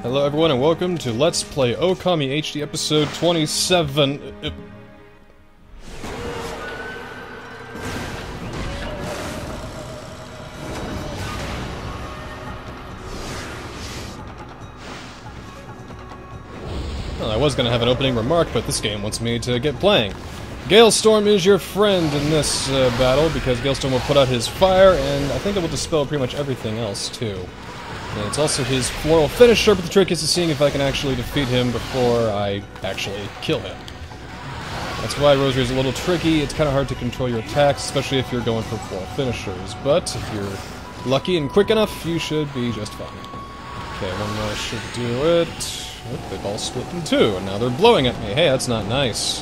Hello everyone and welcome to Let's Play Okami HD episode 27. Well, I was going to have an opening remark, but this game wants me to get playing. Galestorm is your friend in this battle, because Galestorm will put out his fire, and I think it will dispel pretty much everything else, too. And it's also his floral finisher, but the trick is to seeing if I can actually defeat him before I actually kill him. That's why Rosary is a little tricky. It's kind of hard to control your attacks, especially if you're going for floral finishers. But if you're lucky and quick enough, you should be just fine. Okay, one more should do it. Oh, they've all split in two, and now they're blowing at me. Hey, that's not nice.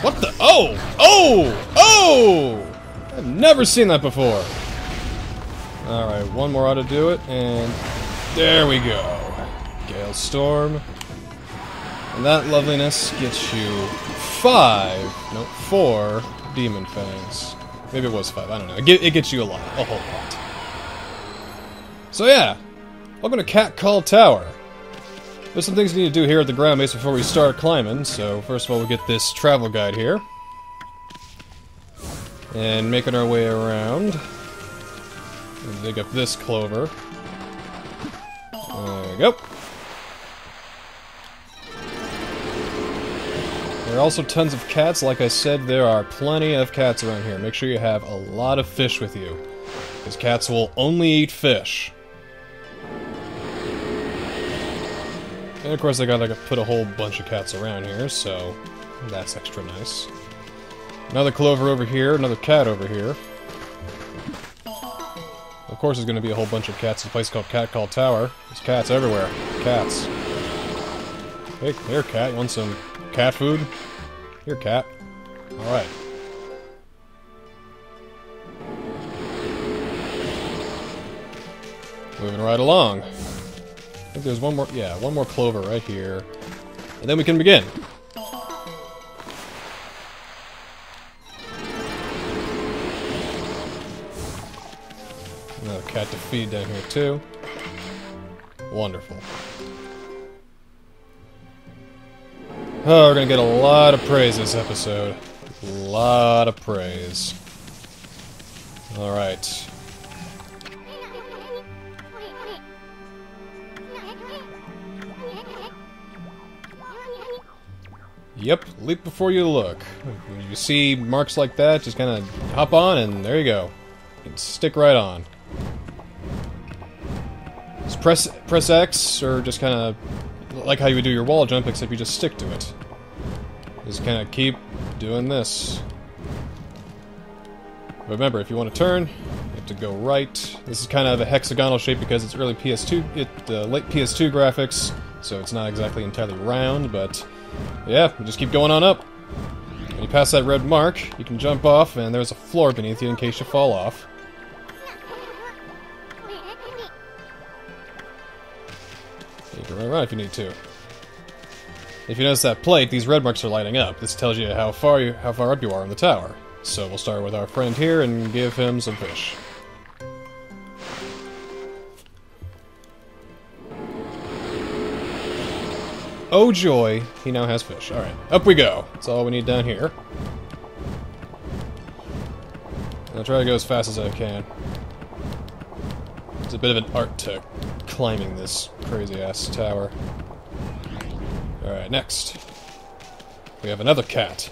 What the? Oh! Oh! Oh! I've never seen that before. Alright, one more ought to do it, and there we go. Galestorm. And that loveliness gets you 4 Demon Fangs. Maybe it was 5, I don't know. It gets you a whole lot. So yeah, welcome to Cat Call Tower. There's some things we need to do here at the ground base before we start climbing, so first of all we'll get this travel guide here. And making our way around. Dig up this clover. There we go. There are also tons of cats. Like I said, there are plenty of cats around here. Make sure you have a lot of fish with you, because cats will only eat fish. And of course I gotta put a whole bunch of cats around here, so that's extra nice. Another clover over here, another cat over here. Of course there's gonna be a whole bunch of cats in a place called Cat Call Tower. There's cats everywhere. Cats. Hey, here cat, you want some cat food? Here cat. Alright. Moving right along. I think there's one more, yeah, one more clover right here. And then we can begin. Another cat to feed down here too. Wonderful. Oh, we're gonna get a lot of praise this episode. A lot of praise. Alright. Yep, leap before you look. When you see marks like that, just kind of hop on and there you go. You can stick right on. Just press X, or just kind of like how you would do your wall jump, except you just stick to it. Just kind of keep doing this. But remember, if you want to turn, you have to go right. This is kind of a hexagonal shape because it's early PS2, late PS2 graphics, so it's not exactly entirely round, but yeah, you just keep going on up. When you pass that red mark, you can jump off, and there's a floor beneath you in case you fall off. You can run around if you need to. If you notice that plate, these red marks are lighting up. This tells you how far up you are in the tower. So we'll start with our friend here and give him some fish. Oh joy, he now has fish. Alright, up we go. That's all we need down here. I'll try to go as fast as I can. It's a bit of an art to climbing this crazy-ass tower. Alright, next. We have another cat.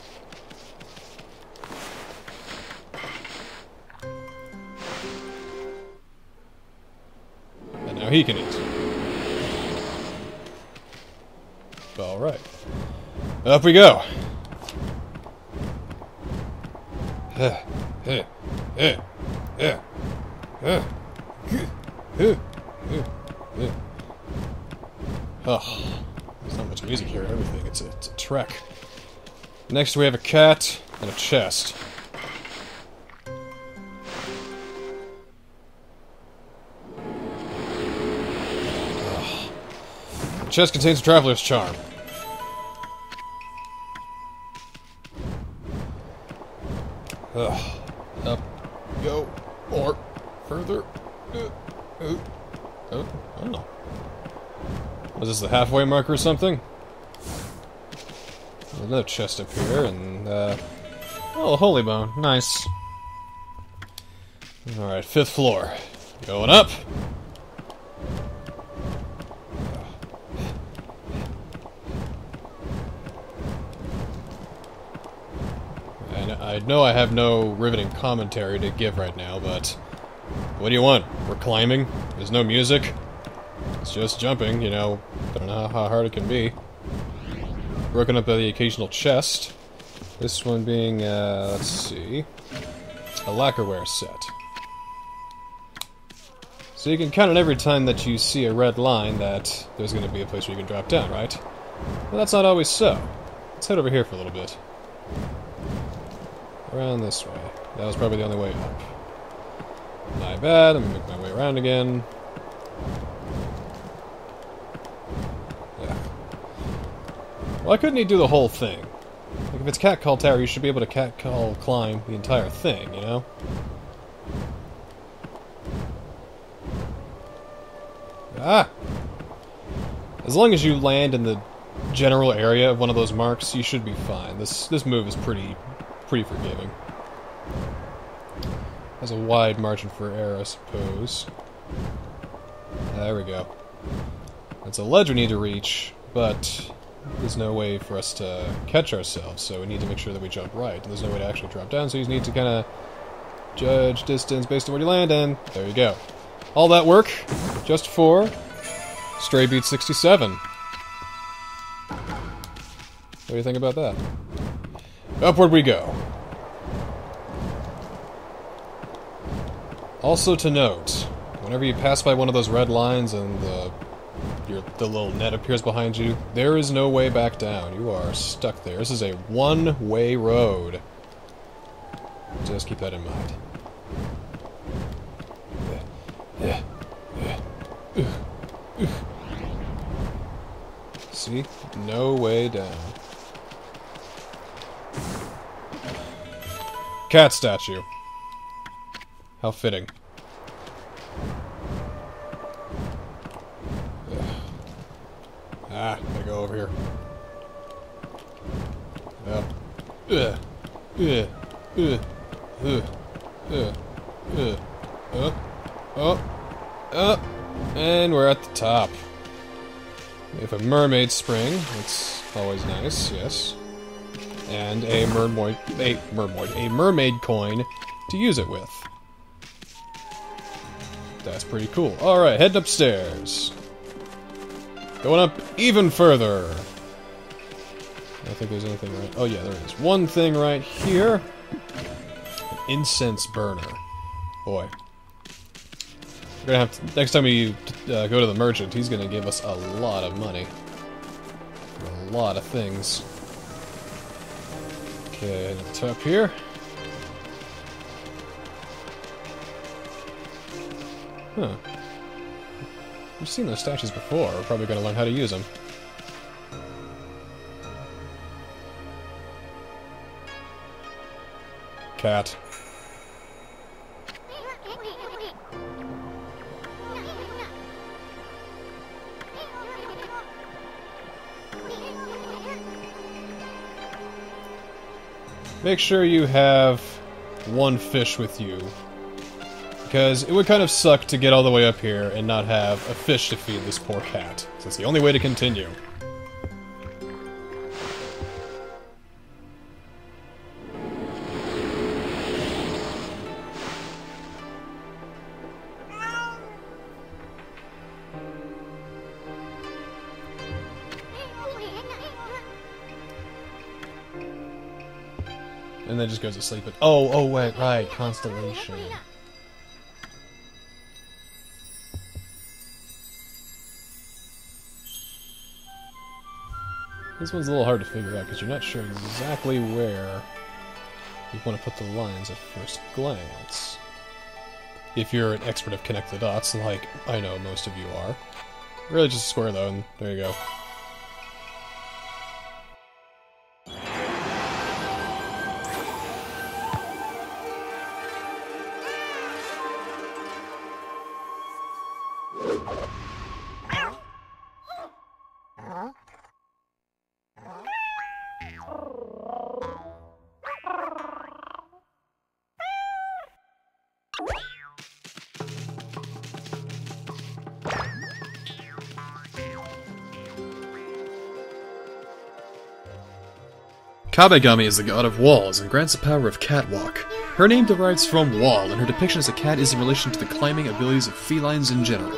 And now he can eat. Alright. Up we go! Oh, there's not much music here, everything. It's a trek. Next we have a cat and a chest. chest contains a traveler's charm. Ugh. Up. Go. Or further. Oh, I don't know. Was this the halfway mark or something? There's another chest up here, and, oh, holy bone. Nice. Alright, 5th floor. Going up. I know I have no riveting commentary to give right now, but what do you want? We're climbing. There's no music. It's just jumping, you know. I don't know how hard it can be. Broken up by the occasional chest. This one being, let's see, a lacquerware set. So you can count on every time that you see a red line that there's going to be a place where you can drop down, right? Well, that's not always so. Let's head over here for a little bit. Around this way. That was probably the only way up. My bad, I'm gonna make my way around again. Yeah. Why couldn't he do the whole thing? Like, if it's Catcall Tower, you should be able to Catcall climb the entire thing, you know? Ah! As long as you land in the general area of one of those marks, you should be fine. This move is pretty forgiving. Has a wide margin for error, I suppose. There we go. It's a ledge we need to reach, but there's no way for us to catch ourselves, so we need to make sure that we jump right. And there's no way to actually drop down, so you need to kind of judge distance based on where you land, and there you go. All that work just for Stray Beat 67. What do you think about that? Upward we go. Also to note, whenever you pass by one of those red lines and the little net appears behind you, there is no way back down. You are stuck there. This is a one-way road. Just keep that in mind. See? No way down. Cat statue. How fitting. Ah, gotta go over here. And we're at the top. We have a mermaid spring. It's always nice, yes. And a mermaid coin to use it with. That's pretty cool. Alright, heading upstairs. Going up even further. I don't think there's anything right... Oh yeah, there is. One thing right here. An incense burner. Boy. We're gonna have to... Next time we go to the merchant, he's gonna give us a lot of money. For a lot of things. Okay, at the top here. Huh. We've seen those statues before. We're probably going to learn how to use them. Cat. Make sure you have one fish with you. Because it would kind of suck to get all the way up here and not have a fish to feed this poor cat. So it's the only way to continue. And then just goes to sleep. Oh, wait, right, Constellation. This one's a little hard to figure out because you're not sure exactly where you want to put the lines at first glance. If you're an expert of connect the dots, like I know most of you are. Really just a square, though, and there you go. Kabegami is the god of walls and grants the power of catwalk. Her name derives from wall, and her depiction as a cat is in relation to the climbing abilities of felines in general.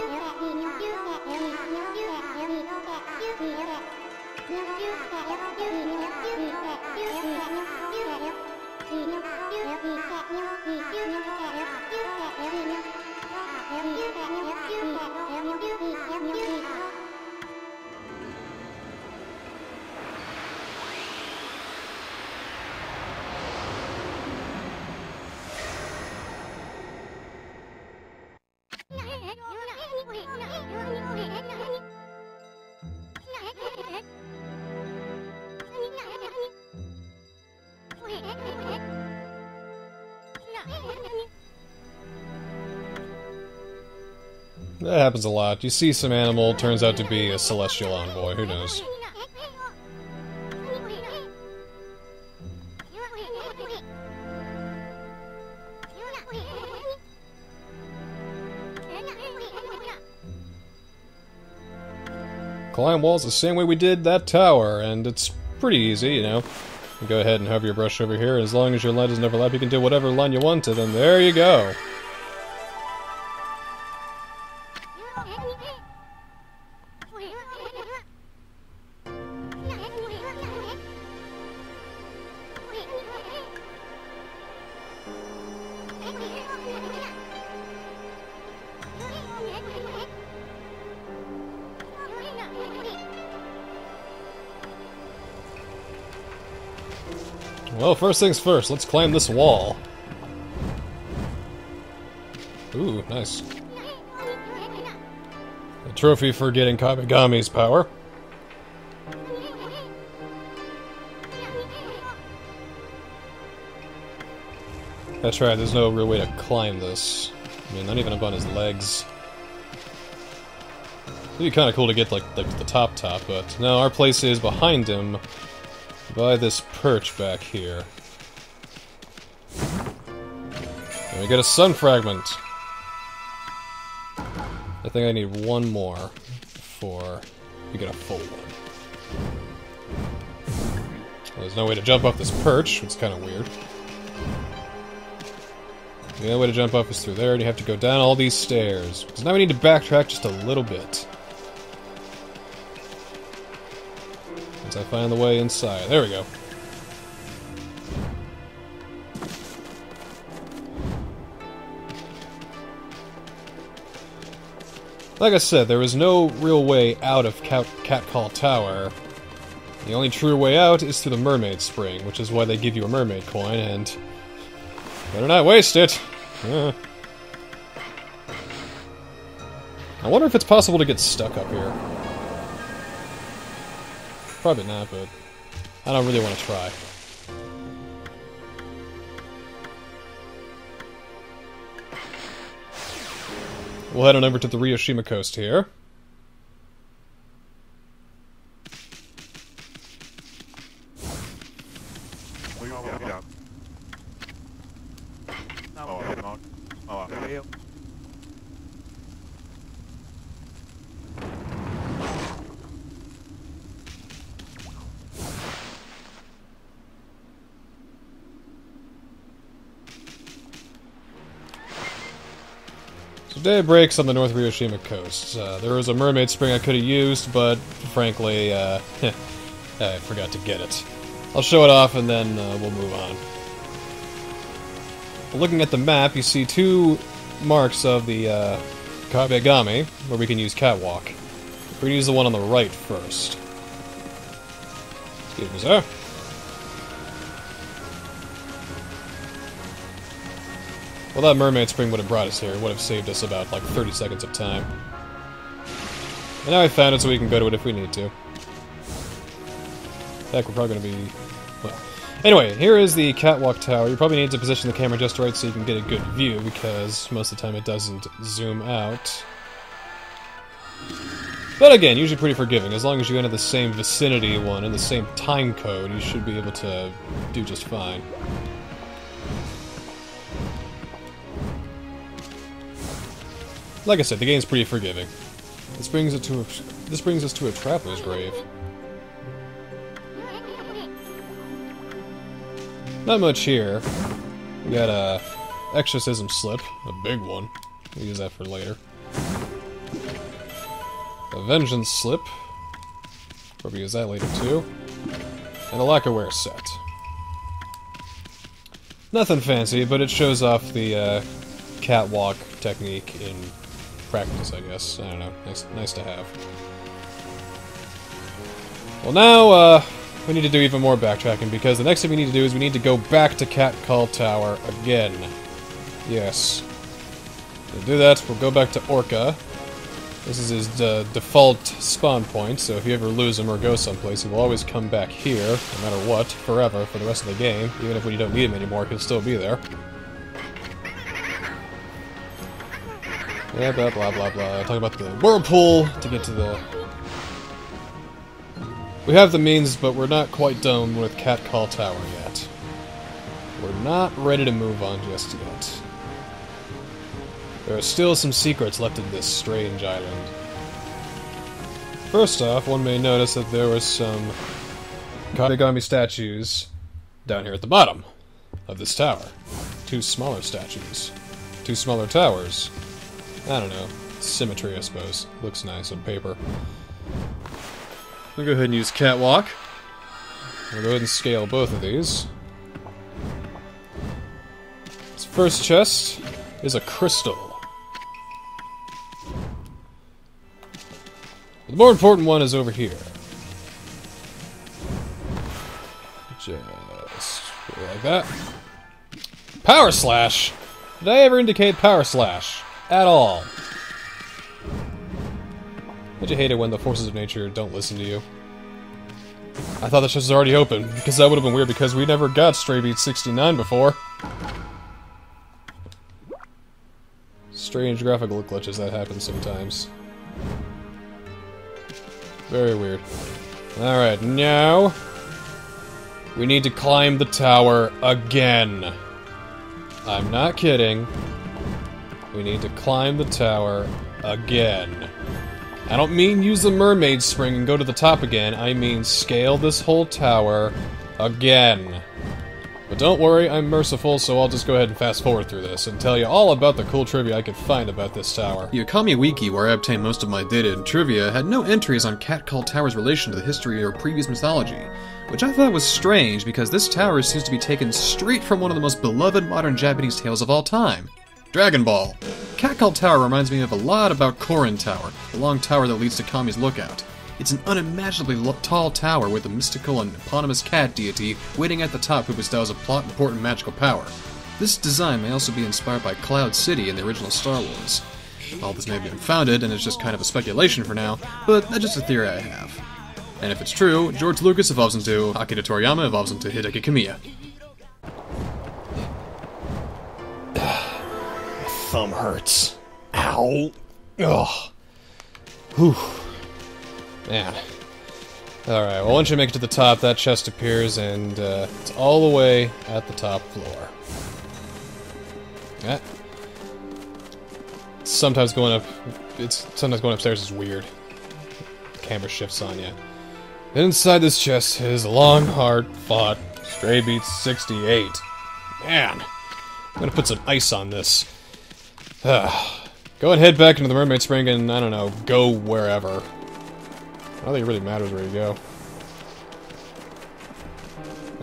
That happens a lot. You see some animal, turns out to be a celestial envoy, who knows. Climb walls the same way we did that tower, and it's pretty easy, you know. You go ahead and hover your brush over here, and as long as your line doesn't overlap, you can do whatever line you want to, then there you go. Well, first things first, let's climb this wall. Ooh, nice. A trophy for getting Kabegami's power. That's right, there's no real way to climb this. I mean, not even up on his legs. It'd be kind of cool to get, like the top, but no, our place is behind him. By this perch back here. And we get a sun fragment. I think I need one more before we get a full one. Well, there's no way to jump off this perch, it's kind of weird. The only way to jump off is through there, and you have to go down all these stairs. Because now we need to backtrack just a little bit. Once I find the way inside. There we go. Like I said, there is no real way out of Catcall Tower. The only true way out is through the Mermaid Spring, which is why they give you a mermaid coin, and better not waste it. I wonder if it's possible to get stuck up here. Probably not, but I don't really want to try. We'll head on over to the Ryoshima coast here. So day breaks on the North Ryoshima coast. There was a mermaid spring I could have used, but frankly, I forgot to get it. I'll show it off and then we'll move on. Looking at the map, you see two marks of the Kabegami, where we can use Catwalk. We're going to use the one on the right first. Excuse me, sir. Well, that mermaid spring would have brought us here. It would have saved us about, like, 30 seconds of time. And now I found it so we can go to it if we need to. In fact, we're probably going to be... well. Anyway, here is the catwalk tower. You probably need to position the camera just right so you can get a good view, because most of the time it doesn't zoom out. But again, usually pretty forgiving. As long as you enter the same vicinity one and the same time code, you should be able to do just fine. Like I said, the game's pretty forgiving. This brings us to a traveler's grave. Not much here. We got a exorcism slip, a big one. We'll use that for later. A vengeance slip. Probably use that later too. And a lacquerware set. Nothing fancy, but it shows off the catwalk technique in practice, I guess. I don't know. Nice to have. Well, now we need to do even more backtracking, because the next thing we need to do is we need to go back to Cat Call Tower again. Yes. To do that, we'll go back to Orca. This is his default spawn point, so if you ever lose him or go someplace, he will always come back here, no matter what, forever, for the rest of the game. Even if when you don't need him anymore, he'll still be there. Yeah, blah blah blah blah. Talk about the whirlpool to get to the... We have the means, but we're not quite done with Cat Call Tower yet. We're not ready to move on just yet. There are still some secrets left in this strange island. First off, one may notice that there were some Okami statues down here at the bottom of this tower. Two smaller statues. Two smaller towers. I don't know. Symmetry, I suppose. Looks nice on paper. We'll go ahead and use Catwalk. We'll go ahead and scale both of these. This first chest is a crystal. The more important one is over here. Just like that. Power Slash! Did I ever indicate Power Slash? At all. Don't you hate it when the forces of nature don't listen to you? I thought the chest was already open, because that would have been weird because we never got Stray Beat 69 before. Strange graphical glitches that happen sometimes. Very weird. Alright, now we need to climb the tower again. I'm not kidding. We need to climb the tower again. I don't mean use the mermaid spring and go to the top again. I mean scale this whole tower again. But don't worry, I'm merciful, so I'll just go ahead and fast forward through this and tell you all about the cool trivia I could find about this tower. The Okami Wiki, where I obtained most of my data and trivia, had no entries on Cat Call Tower's relation to the history or previous mythology, which I thought was strange because this tower seems to be taken straight from one of the most beloved modern Japanese tales of all time, Dragon Ball. Cat Call Tower reminds me of a lot about Korin Tower, the long tower that leads to Kami's Lookout. It's an unimaginably tall tower with a mystical and eponymous cat deity waiting at the top who bestows a plot-important magical power. This design may also be inspired by Cloud City in the original Star Wars. All this may have been unfounded, and it's just kind of a speculation for now, but that's just a theory I have. And if it's true, George Lucas evolves into Akira Toriyama evolves into Hideki Kamiya. My thumb hurts. Ow. Ugh. Whew. Man. Alright, well once you make it to the top, that chest appears, and it's all the way at the top floor. Yeah. Sometimes going upstairs is weird. The camera shifts on you. Inside this chest is a long, hard-fought Stray Beat 68. Man. I'm gonna put some ice on this. Go and head back into the Mermaid Spring and, I don't know, go wherever. I don't think it really matters where you go.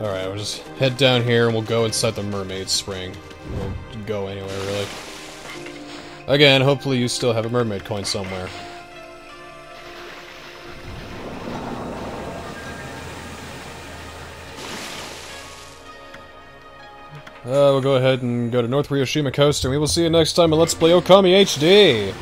Alright, we'll just head down here and we'll go inside the Mermaid Spring. We'll go anywhere, really. Again, hopefully you still have a mermaid coin somewhere. We'll go ahead and go to North Ryoshima Coast, and we will see you next time on Let's Play Okami HD!